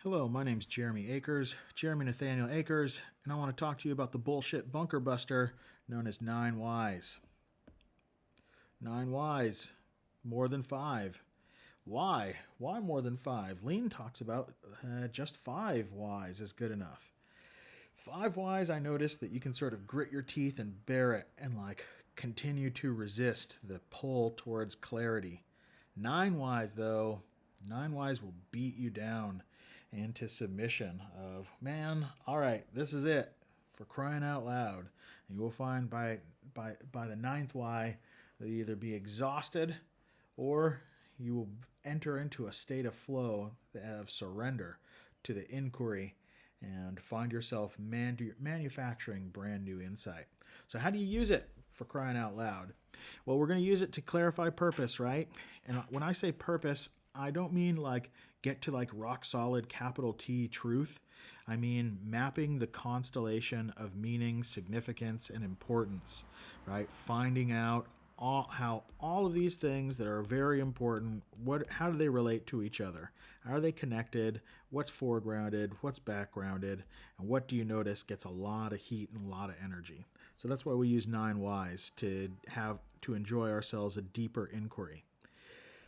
Hello, my name's Jeremy Akers, Jeremy Nathaniel Akers, and I want to talk to you about the bullshit bunker buster known as 9 Whys. 9 Whys, more than 5. Why? Why more than 5? Lean talks about just 5 Whys is good enough. 5 Whys, I noticed that you can sort of grit your teeth and bear it and continue to resist the pull towards clarity. 9 Whys, though, 9 Whys will beat you down into submission of, man, all right, this is it, for crying out loud. And you will find by the 9th why, you'll either be exhausted or you will enter into a state of flow, of surrender to the inquiry, and find yourself manufacturing brand new insight. So how do you use it, for crying out loud? Well, we're going to use it to clarify purpose, right? And when I say purpose, I don't mean get to rock solid capital T truth. I mean mapping the constellation of meaning, significance, and importance, right? Finding out how all of these things that are very important, how do they relate to each other? How are they connected? What's foregrounded? What's backgrounded? And what do you notice gets a lot of heat and a lot of energy? So that's why we use 9 Whys to enjoy ourselves a deeper inquiry.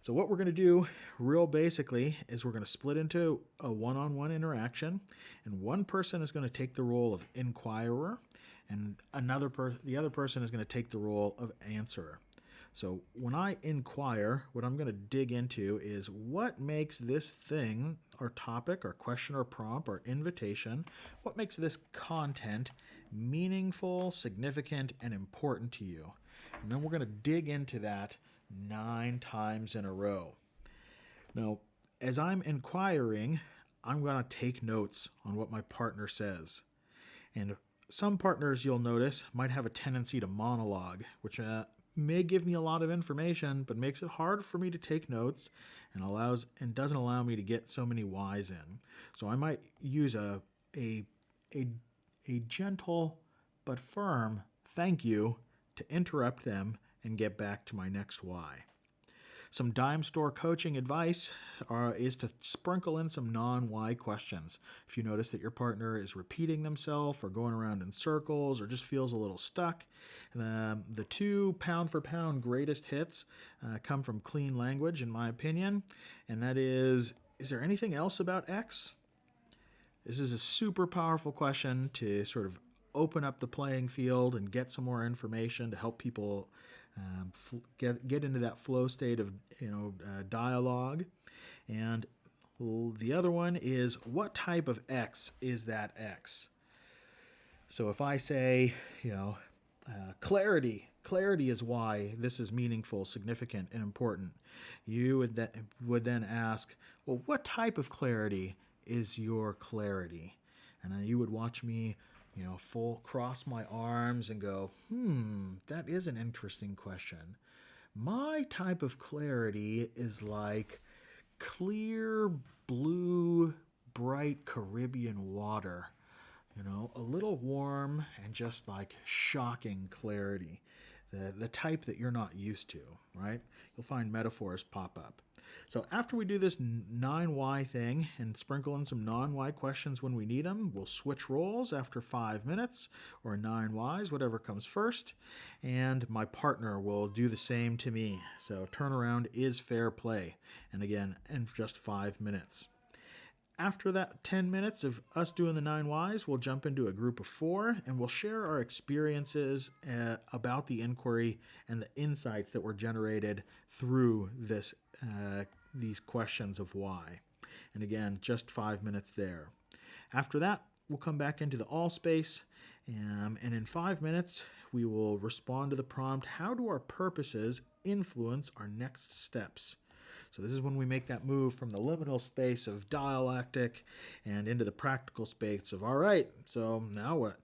So what we're going to do real basically is we're going to split into a one-on-one interaction, and one person is going to take the role of inquirer, and the other person is going to take the role of answerer. So when I inquire, what I'm going to dig into is what makes this thing, or topic, or question, or prompt, or invitation, what makes this content meaningful, significant, and important to you. And then we're going to dig into that 9 times in a row. Now, as I'm inquiring, I'm going to take notes on what my partner says. And some partners, you'll notice, might have a tendency to monologue, which may give me a lot of information, but makes it hard for me to take notes and doesn't allow me to get so many whys in. So I might use a gentle but firm thank you to interrupt them and get back to my next why. Some dime store coaching advice is to sprinkle in some non-why questions. If you notice that your partner is repeating themselves or going around in circles or just feels a little stuck, the 2 pound for pound greatest hits come from clean language, in my opinion, and that is there anything else about X? This is a super powerful question to sort of open up the playing field and get some more information to help people get into that flow state of dialogue. And the other one is, what type of X is that X? So if I say, clarity is why this is meaningful, significant, and important, you would then ask, well, what type of clarity is your clarity? And then you would watch me full cross my arms and go, that is an interesting question. My type of clarity is like clear, blue, bright Caribbean water. A little warm and just shocking clarity. The type that you're not used to, right? You'll find metaphors pop up. So after we do this 9 why thing and sprinkle in some non-why questions when we need them, we'll switch roles after 5 minutes, or 9 whys, whatever comes first, and my partner will do the same to me. So turnaround is fair play, and again, in just 5 minutes. After that 10 minutes of us doing the 9 whys, we'll jump into a group of 4 and we'll share our experiences about the inquiry and the insights that were generated through these questions of why. And again, just 5 minutes there. After that, we'll come back into the all space, and in 5 minutes, we will respond to the prompt, how do our purposes influence our next steps? So this is when we make that move from the liminal space of dialectic and into the practical space of, all right, so now what?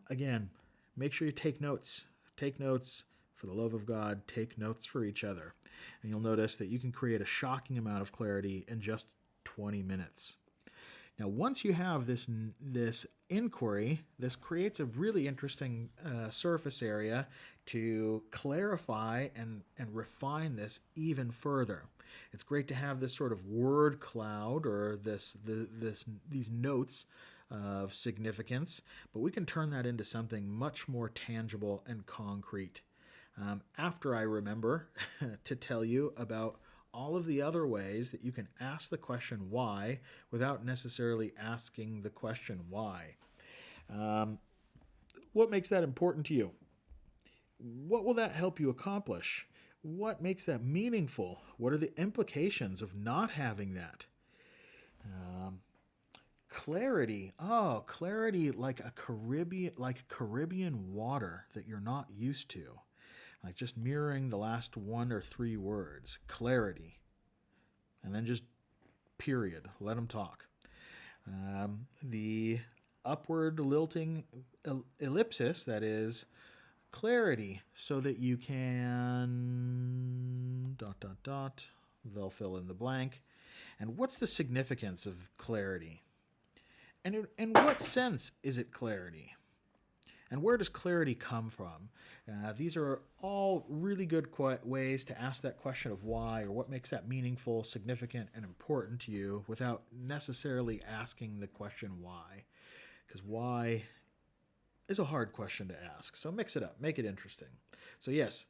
Again, make sure you take notes. Take notes for the love of God. Take notes for each other. And you'll notice that you can create a shocking amount of clarity in just 20 minutes. Now, once you have this inquiry, this creates a really interesting surface area to clarify and refine this even further. It's great to have this sort of word cloud or these notes of significance, but we can turn that into something much more tangible and concrete. After I remember to tell you about all of the other ways that you can ask the question why without necessarily asking the question why. What makes that important to you? What will that help you accomplish? What makes that meaningful? What are the implications of not having that? Clarity. Oh, clarity like Caribbean water that you're not used to. Like just mirroring the last 1 or 3 words. Clarity. And then just period. Let them talk. The upward lilting ellipsis, that is clarity, so that you can ... They'll fill in the blank. And what's the significance of clarity? And in what sense is it clarity? And where does clarity come from? These are all really good ways to ask that question of why, or what makes that meaningful, significant, and important to you without necessarily asking the question why. Because why is a hard question to ask. So mix it up, make it interesting. So yes,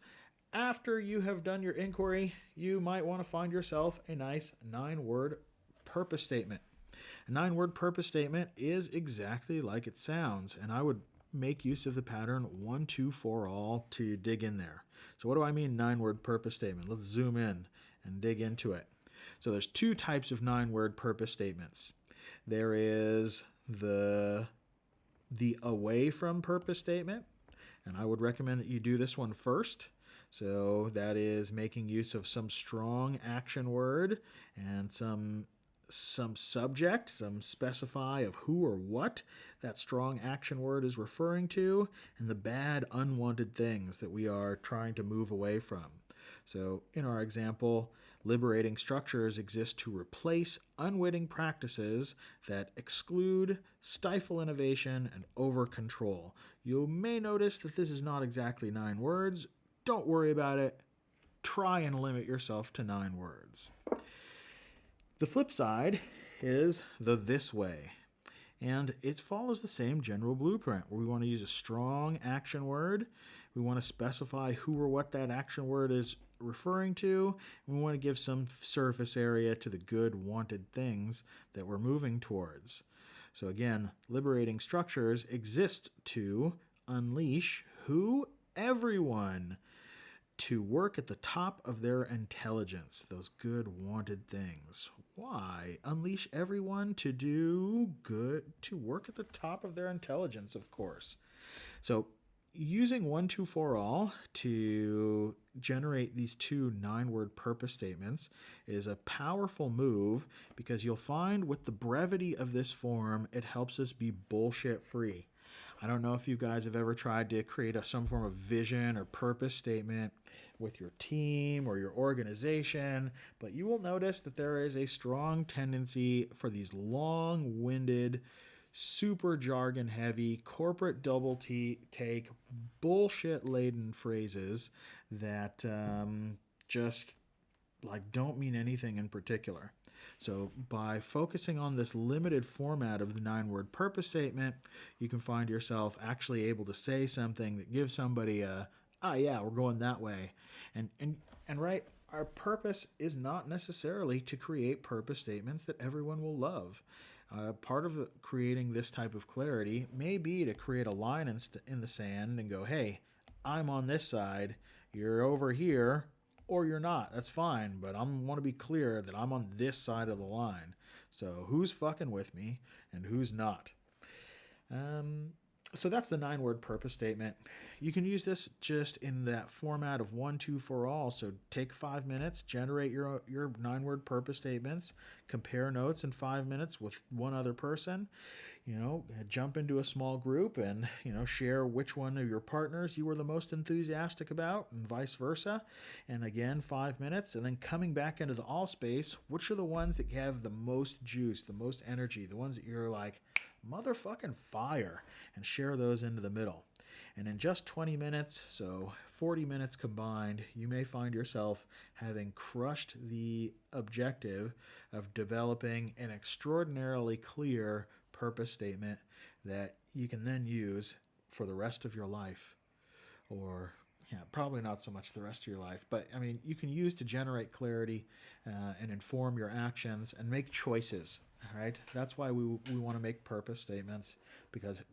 after you have done your inquiry, you might want to find yourself a nice 9-word purpose statement. A 9-word purpose statement is exactly like it sounds, and I would make use of the pattern 1, 2, 4 all to dig in there. So what do I mean 9-word purpose statement? Let's zoom in and dig into it. So there's 2 types of 9-word purpose statements. There is the away from purpose statement, and I would recommend that you do this one first. So that is making use of some strong action word and some subject, some specify of who or what that strong action word is referring to, and the bad unwanted things that we are trying to move away from. So in our example, liberating structures exist to replace unwitting practices that exclude, stifle innovation, and over-control. You may notice that this is not exactly 9 words. Don't worry about it. Try and limit yourself to 9 words. The flip side is the this way, and it follows the same general blueprint where we want to use a strong action word, we want to specify who or what that action word is referring to, and we want to give some surface area to the good wanted things that we're moving towards. So again, liberating structures exist to unleash who? Everyone. To work at the top of their intelligence, those good wanted things. Why? Unleash everyone to do good, to work at the top of their intelligence, of course. So using 1, 2, 4 all to generate these 2 9-word purpose statements is a powerful move, because you'll find with the brevity of this form, it helps us be bullshit free. I don't know if you guys have ever tried to create some form of vision or purpose statement with your team or your organization, but you will notice that there is a strong tendency for these long-winded, super jargon-heavy, corporate double take, bullshit-laden phrases that just don't mean anything in particular. So by focusing on this limited format of the 9-word purpose statement, you can find yourself actually able to say something that gives somebody a, yeah, we're going that way. And right, our purpose is not necessarily to create purpose statements that everyone will love. Part of creating this type of clarity may be to create a line in the sand and go, hey, I'm on this side, you're over here, or you're not. That's fine, but I want to be clear that I'm on this side of the line. So who's fucking with me and who's not? So that's the 9-word purpose statement. You can use this just in that format of 1, 2 for all. So take 5 minutes, generate your 9-word purpose statements, compare notes in 5 minutes with one other person. Jump into a small group and share which one of your partners you were the most enthusiastic about, and vice versa. And again, 5 minutes, and then coming back into the all space, which are the ones that have the most juice, the most energy, the ones that you're like motherfucking fire, and share those into the middle. And in just 20 minutes, so 40 minutes combined, you may find yourself having crushed the objective of developing an extraordinarily clear purpose statement that you can then use for the rest of your life. Or probably not so much the rest of your life, but I mean, you can use to generate clarity and inform your actions and make choices. All right, that's why we want to make purpose statements, because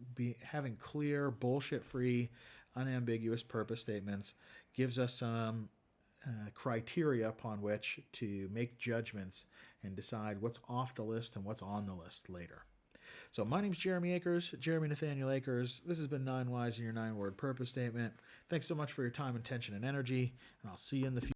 having clear, bullshit-free, unambiguous purpose statements gives us some criteria upon which to make judgments and decide what's off the list and what's on the list later. So my name's Jeremy Akers, Jeremy Nathaniel Akers. This has been 9 Whys in your 9-word purpose statement. Thanks so much for your time, attention, and energy, and I'll see you in the future.